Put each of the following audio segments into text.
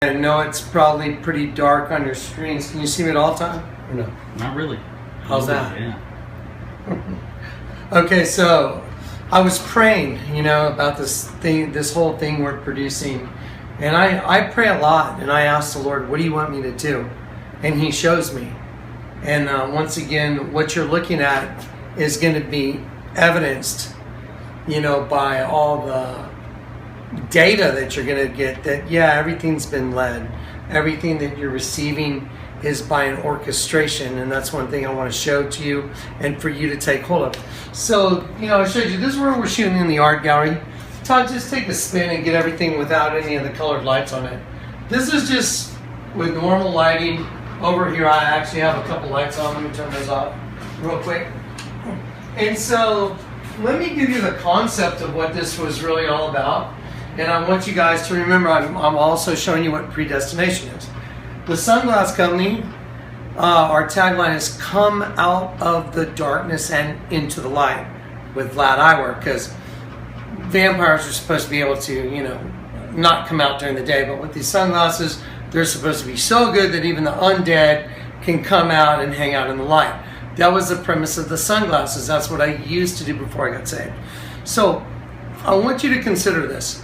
I know it's probably pretty dark on your screens. Can you see me at all time or no? Not really. How's that? Yeah. Okay, so I was praying, about this whole thing we're producing. And I pray a lot, and I ask the Lord, what do you want me to do? And He shows me. And once again, what you're looking at is going to be evidenced, by all the data that you're going to get that, everything's been led. Everything that you're receiving is by an orchestration, and that's one thing I want to show to you and for you to take hold of. So, I showed you, this is where we're shooting in the art gallery. Todd, just take a spin and get everything without any of the colored lights on it. This is just with normal lighting. Over here I actually have a couple lights on. Let me turn those off real quick. And so let me give you the concept of what this was really all about. And I want you guys to remember, I'm also showing you what predestination is. The Sunglass Company, our tagline is come out of the darkness and into the light with Vlad eyewear, because vampires are supposed to be able to, not come out during the day, but with these sunglasses, they're supposed to be so good that even the undead can come out and hang out in the light. That was the premise of the sunglasses. That's what I used to do before I got saved. So I want you to consider this.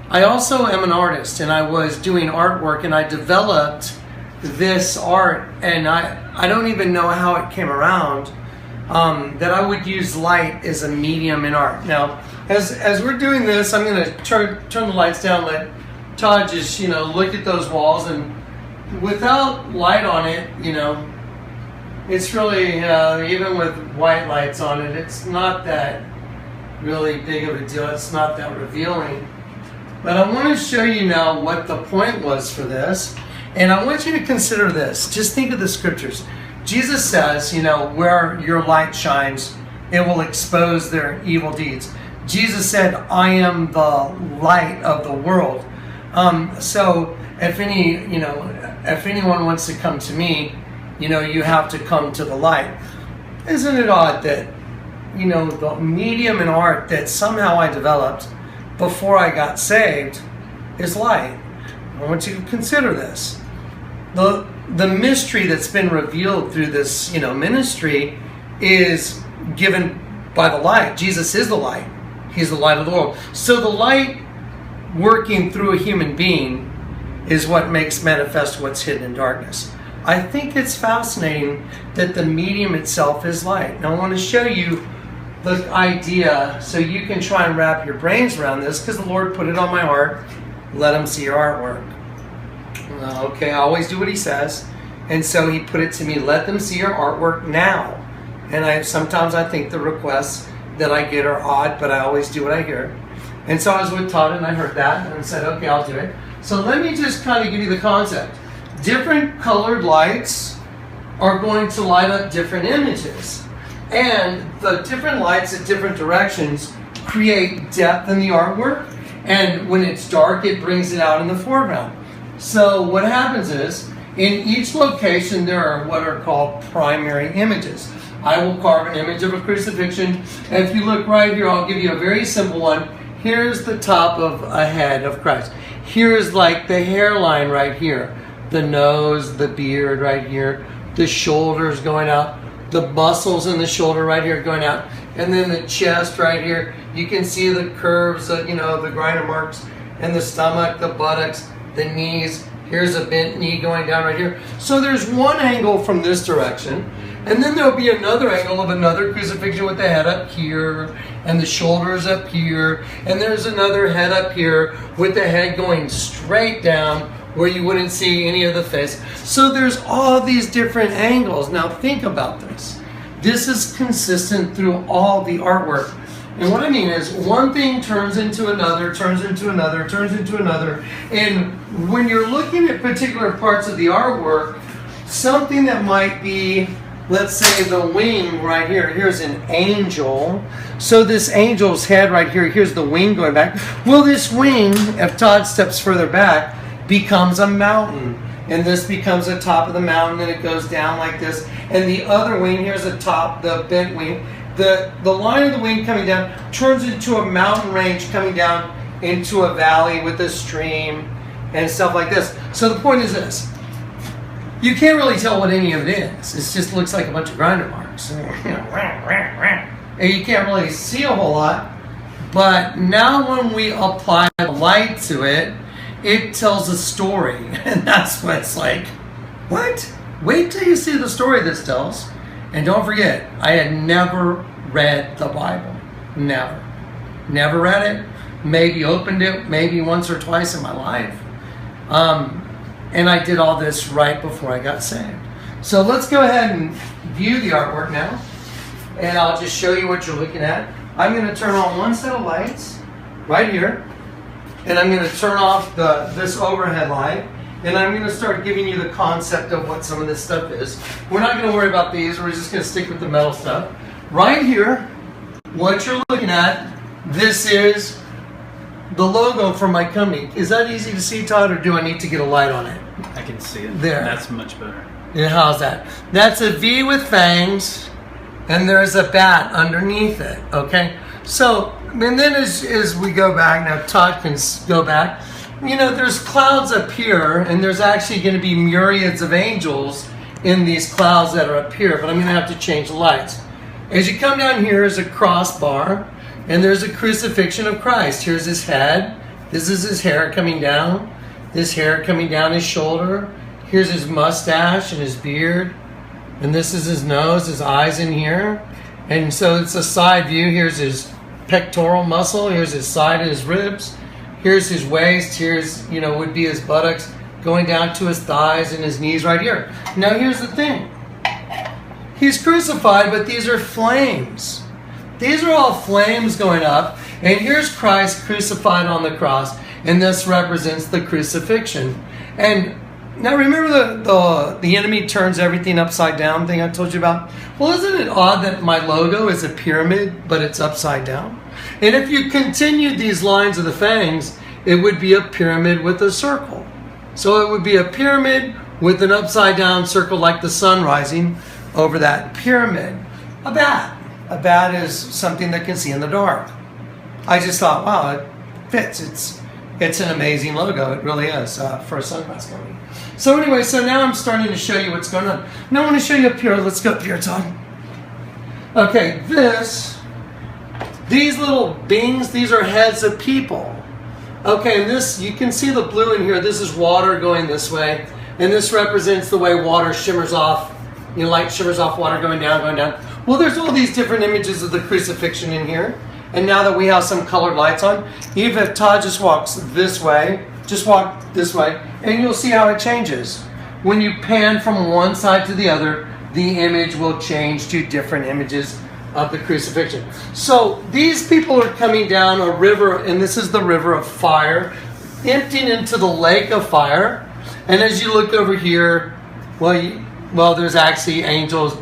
I also am an artist, and I was doing artwork, and I developed this art, and I don't even know how it came around, that I would use light as a medium in art. Now, as we're doing this, I'm going to turn the lights down, let Todd just, look at those walls, and without light on it, it's really, even with white lights on it, it's not that really big of a deal. It's not that revealing. But I want to show you now what the point was for this. And I want you to consider this. Just think of the scriptures. Jesus says, where your light shines, it will expose their evil deeds. Jesus said, I am the light of the world. So if anyone wants to come to me, you have to come to the light. Isn't it odd that, the medium in art that somehow I developed before I got saved is light? I want you to consider this. The mystery that's been revealed through this, ministry is given by the light. Jesus is the light. He's the light of the world. So the light working through a human being is what makes manifest what's hidden in darkness. I think it's fascinating that the medium itself is light. Now I want to show you the idea so you can try and wrap your brains around this, because the Lord put it on my heart. Let Him see your artwork. Okay, I always do what He says. And so He put it to me, let them see your artwork now. And sometimes I think the requests that I get are odd, but I always do what I hear. And so I was with Todd and I heard that and said, okay, I'll do it. So let me just kind of give you the concept. Different colored lights are going to light up different images. And the different lights at different directions create depth in the artwork. And when it's dark, it brings it out in the foreground. So what happens is, in each location, there are what are called primary images. I will carve an image of a crucifixion. And if you look right here, I'll give you a very simple one. Here's the top of a head of Christ. Here's like the hairline right here. The nose, the beard right here. The shoulders going out. The muscles in the shoulder right here going out. And then the chest right here. You can see the curves, the grinder marks. And the stomach, the buttocks, the knees. Here's a bent knee going down right here. So there's one angle from this direction. And then there'll be another angle of another crucifixion with the head up here and the shoulders up here. And there's another head up here with the head going straight down where you wouldn't see any of the face. So there's all these different angles. Now think about this. This is consistent through all the artwork. And what I mean is one thing turns into another, turns into another, turns into another. And when you're looking at particular parts of the artwork, something that might be, let's say the wing right here. Here's an angel. So this angel's head right here, here's the wing going back. Well, this wing, if Todd steps further back, becomes a mountain. And this becomes the top of the mountain, and it goes down like this. And the other wing, here's the top, the bent wing. The line of the wing coming down turns into a mountain range coming down into a valley with a stream. and stuff like this. So the point is this. You can't really tell what any of it is. It just looks like a bunch of grinder marks. And you can't really see a whole lot. But now when we apply light to it, it tells a story. And that's what it's like. What? Wait till you see the story this tells. And don't forget, I had never read the Bible. Never. Never read it. Maybe opened it maybe once or twice in my life. And I did all this right before I got saved. So let's go ahead and view the artwork now. And I'll just show you what you're looking at. I'm going to turn on one set of lights right here. And I'm going to turn off this overhead light. And I'm going to start giving you the concept of what some of this stuff is. We're not going to worry about these. We're just going to stick with the metal stuff. Right here, what you're looking at, this is the logo for my company. Is that easy to see, Todd, or do I need to get a light on it? I can see it. There. That's much better. Yeah, how's that? That's a V with fangs, and there's a bat underneath it, okay? So, and then as we go back, now Todd can go back, you know, there's clouds up here, and there's actually going to be myriads of angels in these clouds that are up here, but I'm going to have to change the lights. As you come down here is a crossbar, and there's a crucifixion of Christ. Here's his head. This is his hair coming down. This hair coming down his shoulder. Here's his mustache and his beard. And this is his nose, his eyes in here. And so it's a side view. Here's his pectoral muscle. Here's his side and his ribs. Here's his waist. Here's, you know, would be his buttocks going down to his thighs and his knees right here. Now here's the thing. He's crucified, but these are flames. These are all flames going up. And here's Christ crucified on the cross. And this represents the crucifixion. And now remember the enemy turns everything upside down thing I told you about? Well, isn't it odd that my logo is a pyramid, but it's upside down? And if you continued these lines of the fangs, it would be a pyramid with a circle. So it would be a pyramid with an upside down circle like the sun rising over that pyramid. A bat. A bat is something that can see in the dark. I just thought, wow, it fits. It's an amazing logo. It really is for a sunglass company. So anyway, so now I'm starting to show you what's going on. Now I want to show you up here. Let's go up here, Todd. Okay, these little beings, these are heads of people. Okay, and this, you can see the blue in here. This is water going this way. And this represents the way water shimmers off. You know, light shimmers off water going down, going down. Well, there's all these different images of the crucifixion in here. And now that we have some colored lights on, even if Todd just walks this way, just walk this way, and you'll see how it changes. When you pan from one side to the other, the image will change to different images of the crucifixion. So these people are coming down a river, and this is the river of fire, emptying into the lake of fire. And as you look over here, well, there's actually angels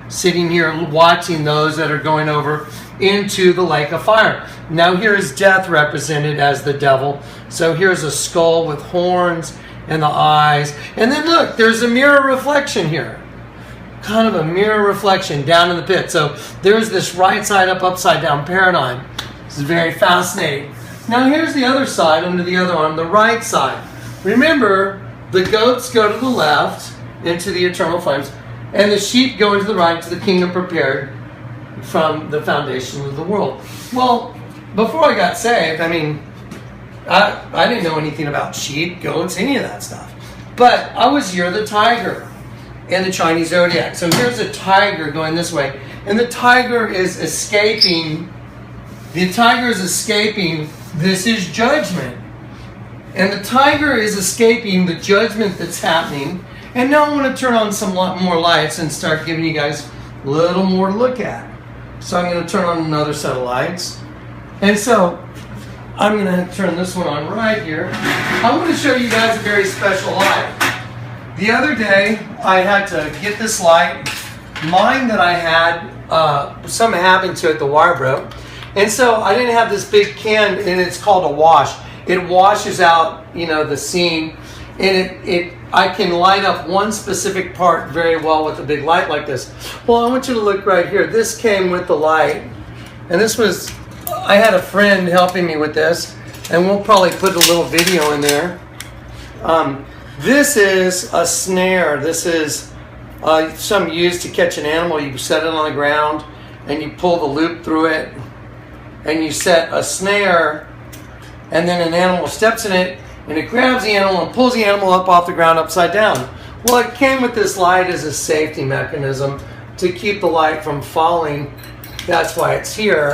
sitting here watching those that are going over into the lake of fire. Now here is death represented as the devil. So here's a skull with horns and the eyes. And then look, there's a mirror reflection here. Kind of a mirror reflection down in the pit. So there's this right side up, upside down paradigm. This is very fascinating. Now here's the other side, under the other arm, the right side. Remember, the goats go to the left into the eternal flames, and the sheep go into the right to the kingdom prepared from the foundation of the world. Well, before I got saved, I mean, I didn't know anything about sheep, goats, any of that stuff. But I was near the tiger in the Chinese zodiac. So here's a tiger going this way. And the tiger is escaping. The tiger is escaping. This is judgment. And the tiger is escaping the judgment that's happening. And now I want to turn on some more lights and start giving you guys a little more to look at. So I'm going to turn on another set of lights. And so I'm going to turn this one on right here. I want to show you guys a very special light. The other day, I had to get this light. Mine that I had, something happened to it, the wire broke. And so I didn't have this big can, and it's called a wash. It washes out, you know, the scene. And I can light up one specific part very well with a big light like this. Well, I want you to look right here. This came with the light. And this was, I had a friend helping me with this. And we'll probably put a little video in there. This is a snare. This is some used to catch an animal. You set it on the ground and you pull the loop through it and you set a snare, and then an animal steps in it and it grabs the animal and pulls the animal up off the ground upside down. Well, it came with this light as a safety mechanism to keep the light from falling. That's why it's here.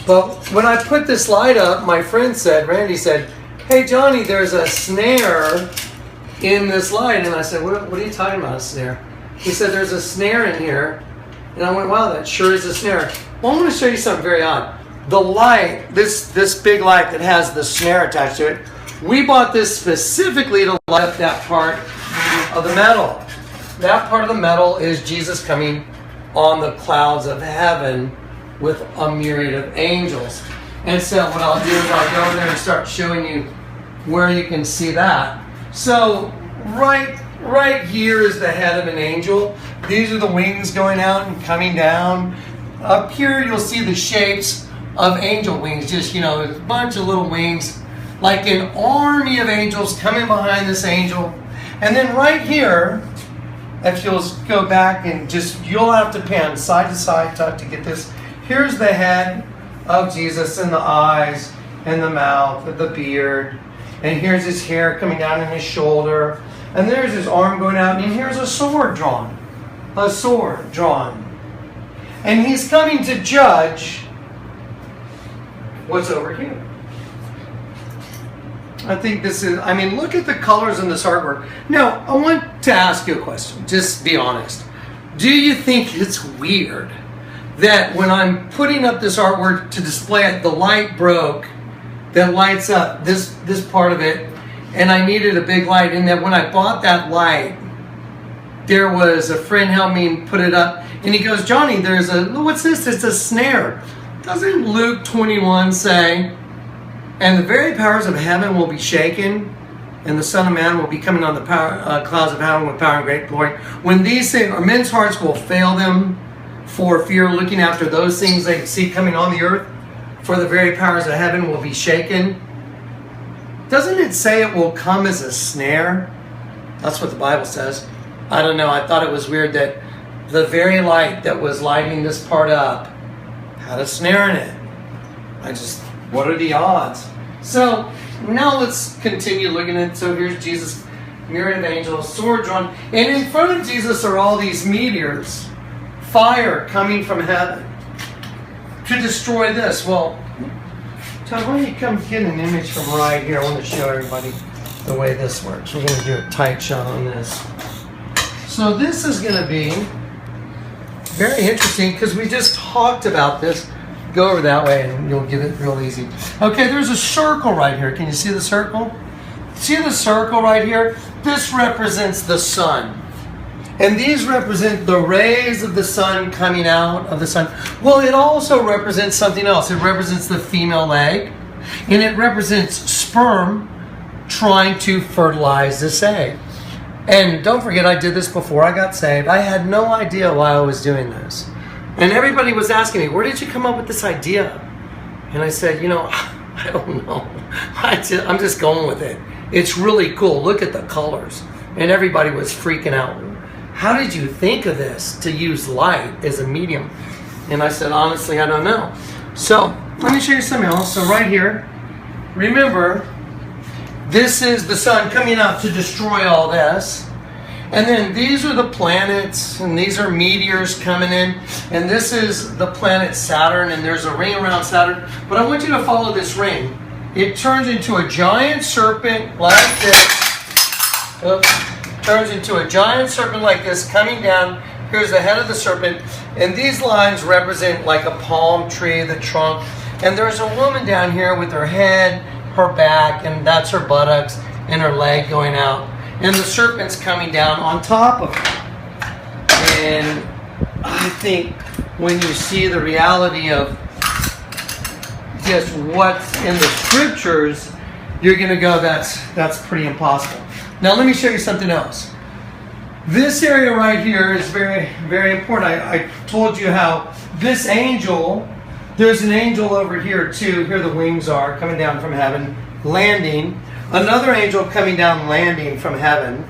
But when I put this light up, my friend said, Randy said, "Hey Johnny, there's a snare in this light." And I said, what are you talking about, a snare? He said, "There's a snare in here." And I went, "Wow, that sure is a snare." Well, I'm going to show you something very odd. The light, this big light that has the snare attached to it, we bought this specifically to light up that part of the metal. That part of the metal is Jesus coming on the clouds of heaven with a myriad of angels. And so what I'll do is I'll go over there and start showing you where you can see that. So right here is the head of an angel. These are the wings going out and coming down. Up here you'll see the shapes of angel wings. Just, there's a bunch of little wings, like an army of angels coming behind this angel. And then right here, if you'll go back and you'll have to pan side to side to get this. Here's the head of Jesus and the eyes and the mouth and the beard. And here's his hair coming down in his shoulder. And there's his arm going out. And here's a sword drawn. A sword drawn. And he's coming to judge what's over here. I think this is, look at the colors in this artwork. Now, I want to ask you a question. Just be honest. Do you think it's weird that when I'm putting up this artwork to display it, the light broke that lights up this part of it, and I needed a big light, and that when I bought that light, there was a friend helped me put it up, and he goes, "Johnny, what's this? It's a snare. Doesn't Luke 21 say, and the very powers of heaven will be shaken, and the Son of Man will be coming on the clouds of heaven with power and great glory. When these things, or men's hearts will fail them for fear, looking after those things they see coming on the earth, for the very powers of heaven will be shaken." Doesn't it say it will come as a snare? That's what the Bible says. I don't know. I thought it was weird that the very light that was lighting this part up had a snare in it. What are the odds? So now let's continue looking at it. So here's Jesus, myriad of angels, sword drawn. And in front of Jesus are all these meteors, fire coming from heaven to destroy this. Well, Todd, why don't you come get an image from right here? I want to show everybody the way this works. We're going to do a tight shot on this. So this is going to be very interesting because we just talked about this. Go over that way and you'll get it real easy. Okay, there's a circle right here. Can you see the circle? See the circle right here? This represents the sun. And these represent the rays of the sun coming out of the sun. Well, it also represents something else. It represents the female egg. And it represents sperm trying to fertilize this egg. And don't forget, I did this before I got saved. I had no idea why I was doing this. And everybody was asking me, where did you come up with this idea? And I said, I don't know. I'm just going with it. It's really cool. Look at the colors. And everybody was freaking out. How did you think of this to use light as a medium? And I said, honestly, I don't know. So let me show you something else. So right here, remember, this is the sun coming out to destroy all this. And then these are the planets, and these are meteors coming in. And this is the planet Saturn, and there's a ring around Saturn. But I want you to follow this ring. It turns into a giant serpent like this. Oops. Turns into a giant serpent like this coming down. Here's the head of the serpent. And these lines represent like a palm tree, the trunk. And there's a woman down here with her head, her back, and that's her buttocks, and her leg going out. And the serpent's coming down on top of her. And I think when you see the reality of just what's in the scriptures, you're going to go, that's pretty impossible. Now let me show you something else. This area right here is very, very important. I told you how this angel, there's an angel over here too. Here the wings are coming down from heaven, landing. another angel coming down, landing from heaven.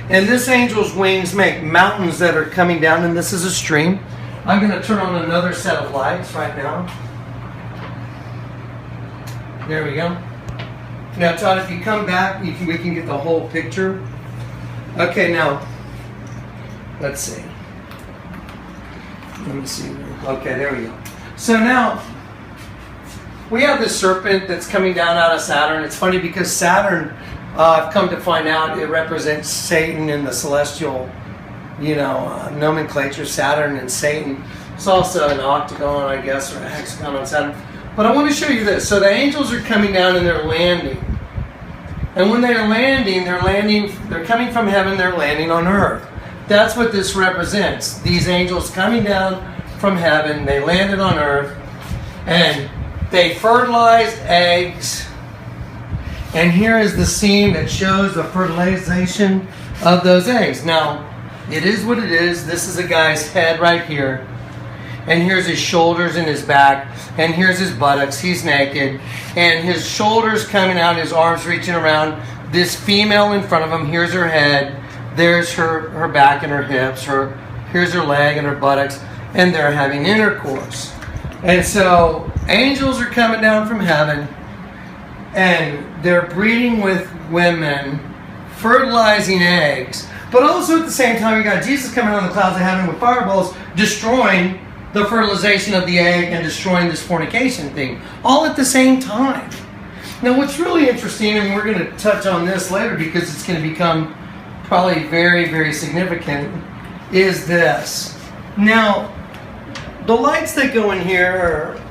And this angel's wings make mountains that are coming down, and this is a stream. I'm going to turn on another set of lights right now. There we go. Now, Todd, if you come back, we can get the whole picture. Okay, now, let's see. Let me see. Okay, there we go. So now, we have this serpent that's coming down out of Saturn. It's funny because Saturn, I've come to find out, it represents Satan in the celestial, nomenclature. Saturn and Satan. It's also an octagon, I guess, or a hexagon on Saturn. But I want to show you this. So the angels are coming down and they're landing. And when they're landing, they're coming from heaven, they're landing on earth. That's what this represents. These angels coming down from heaven, they landed on earth, and they fertilized eggs. And here is the scene that shows the fertilization of those eggs. Now, it is what it is. This is a guy's head right here. And here's his shoulders and his back. And here's his buttocks. He's naked. And his shoulders coming out, his arms reaching around. This female in front of him, here's her head. There's her back and her hips. Here's her leg and her buttocks. And they're having intercourse. And so, angels are coming down from heaven. And they're breeding with women, fertilizing eggs. But also at the same time, you got Jesus coming on the clouds of heaven with fireballs, destroying the fertilization of the egg and destroying this fornication thing, all at the same time. Now, what's really interesting, and we're going to touch on this later because it's going to become probably very, very significant, is this. Now, the lights that go in here are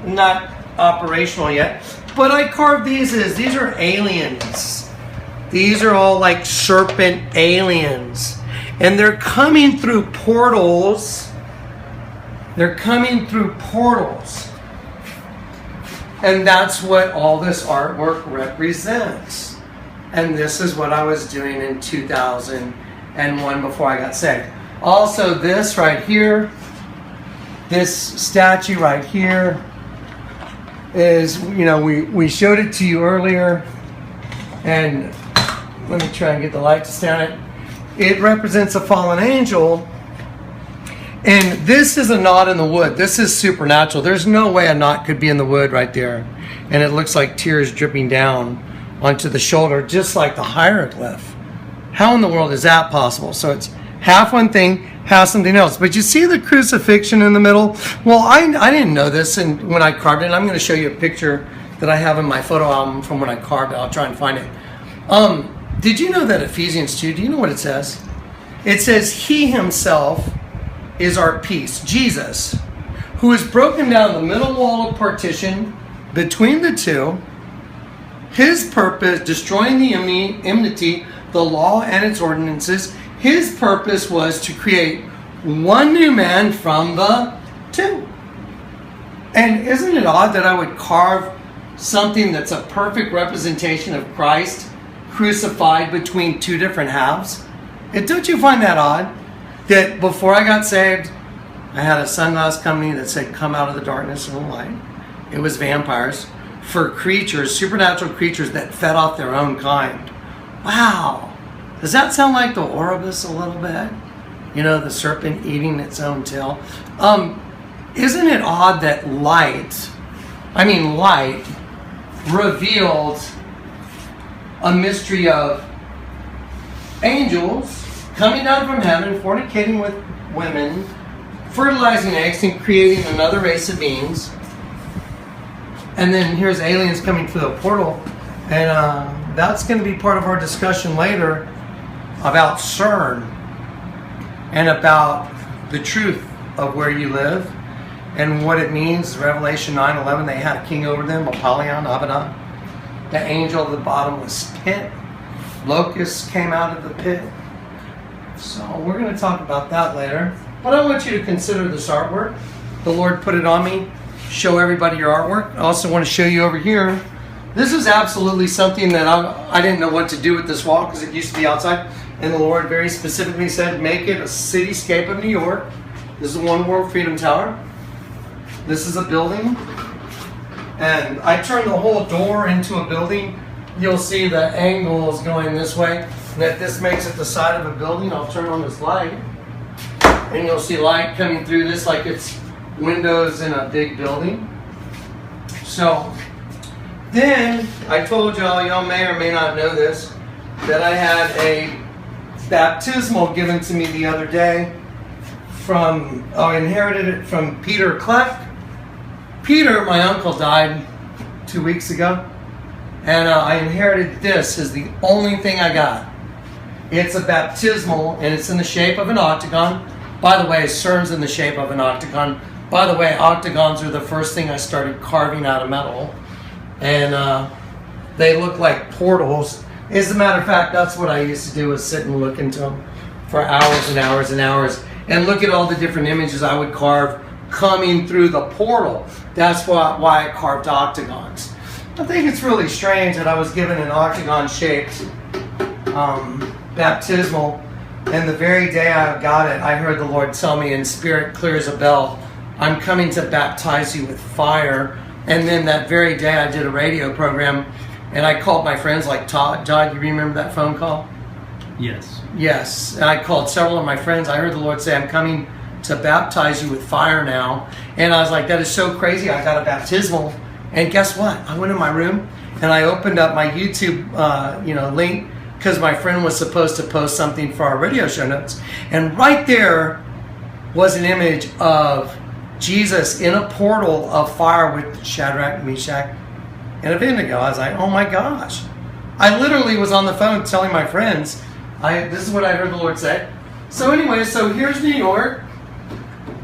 not operational yet, but I carved these as these are aliens. These are all like serpent aliens, and they're coming through portals. They're coming through portals. And that's what all this artwork represents. And this is what I was doing in 2001 before I got saved. Also, this right here, this statue right here is, we showed it to you earlier. And let me try and get the light to stay on it. It represents a fallen angel. And this is a knot in the wood. This is supernatural. There's no way a knot could be in the wood right there. And it looks like tears dripping down onto the shoulder, just like the hieroglyph. How in the world is that possible? So it's half one thing, half something else. But you see the crucifixion in the middle? Well, I didn't know this, and when I carved it, I'm going to show you a picture that I have in my photo album from when I carved it. I'll try and find it. Did you know that Ephesians 2, do you know what it says? It says, He Himself is our peace, Jesus, who has broken down the middle wall of partition between the two. His purpose, destroying the enmity, the law and its ordinances. His purpose was to create one new man from the two. And isn't it odd that I would carve something that's a perfect representation of Christ crucified between two different halves? Don't you find that odd? That before I got saved, I had a sunglass company that said, come out of the darkness and the light. It was vampires for creatures, supernatural creatures that fed off their own kind. Wow. Does that sound like the Ouroboros a little bit? The serpent eating its own tail. Isn't it odd that light revealed a mystery of angels coming down from heaven, fornicating with women, fertilizing eggs, and creating another race of beings. And then here's aliens coming through the portal. And that's going to be part of our discussion later about CERN and about the truth of where you live and what it means. Revelation 9:11, they had a king over them, Apollyon, Abaddon, the angel of the bottomless pit. Locusts came out of the pit. So we're going to talk about that later. But I want you to consider this artwork. The Lord put it on me. Show everybody your artwork. I also want to show you over here. This is absolutely something that I didn't know what to do with this wall because it used to be outside. And the Lord very specifically said, make it a cityscape of New York. This is the One World Freedom Tower. This is a building. And I turned the whole door into a building you'll see the angle is going this way. And if this makes it the side of a building, I'll turn on this light. And you'll see light coming through this like it's windows in a big building. So then I told y'all may or may not know this, that I had a baptismal given to me the other day from, I inherited it from Peter Kleck. Peter, my uncle, died 2 weeks ago, and I inherited this as the only thing I got. It's a baptismal, and it's in the shape of an octagon. By the way, CERN's in the shape of an octagon. By the way, octagons are the first thing I started carving out of metal, and they look like portals. As a matter of fact, that's what I used to do, was sit and look into them for hours and hours and hours, and look at all the different images I would carve coming through the portal. That's why I carved octagons. I think it's really strange that I was given an octagon-shaped baptismal, and the very day I got it, I heard the Lord tell me in spirit, clear as a bell, I'm coming to baptize you with fire. And then that very day I did a radio program, and I called my friends like Todd. Todd, you remember that phone call? Yes. Yes. And I called several of my friends. I heard the Lord say, I'm coming to baptize you with fire now. And I was like, that is so crazy. I got a baptismal. And guess what? I went in my room and I opened up my YouTube link, because my friend was supposed to post something for our radio show notes. And right there was an image of Jesus in a portal of fire with Shadrach, Meshach, and Abednego. I was like, oh my gosh. I literally was on the phone telling my friends, this is what I heard the Lord say. So anyway, so here's New York.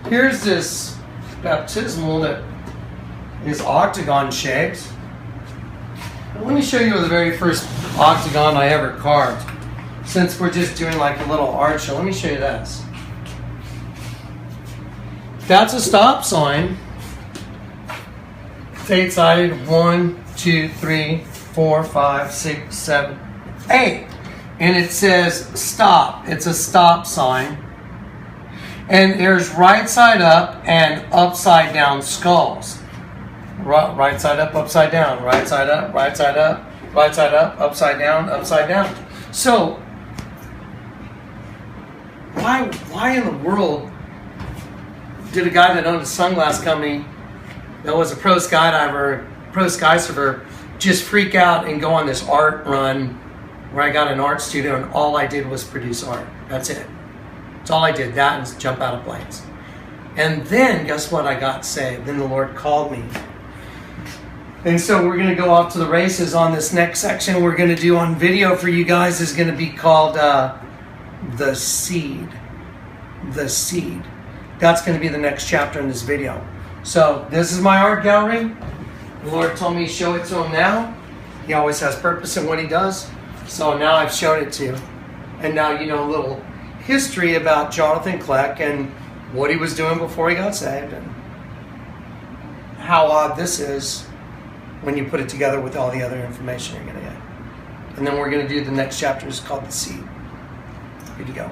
Here's this baptismal that is octagon shaped. Let me show you the very first octagon I ever carved. Since we're just doing like a little art show, let me show you this. That's a stop sign. It's 8-sided. 1, 2, 3, 4, 5, 6, 7, 8. And it says stop. It's a stop sign. And there's right side up and upside down skulls. Right side up, upside down. Right side up, right side up, right side up, upside down, upside down. So, why in the world did a guy that owned a sunglass company that was a pro skydiver, pro sky surfer, just freak out and go on this art run where I got an art studio and all I did was produce art? That's it. That's all I did, that and jump out of planes. And then, guess what? I got saved. Then the Lord called me. And so we're going to go off to the races on this next section we're going to do on video for you guys is going to be called The Seed. The Seed. That's going to be the next chapter in this video. So this is my art gallery. The Lord told me to show it to him now. He always has purpose in what he does. So now I've shown it to you. And now you know a little history about Jonathan Kleck and what he was doing before he got saved and how odd this is when you put it together with all the other information you're going to get. And then we're going to do the next chapter is called The Seed. Here you go.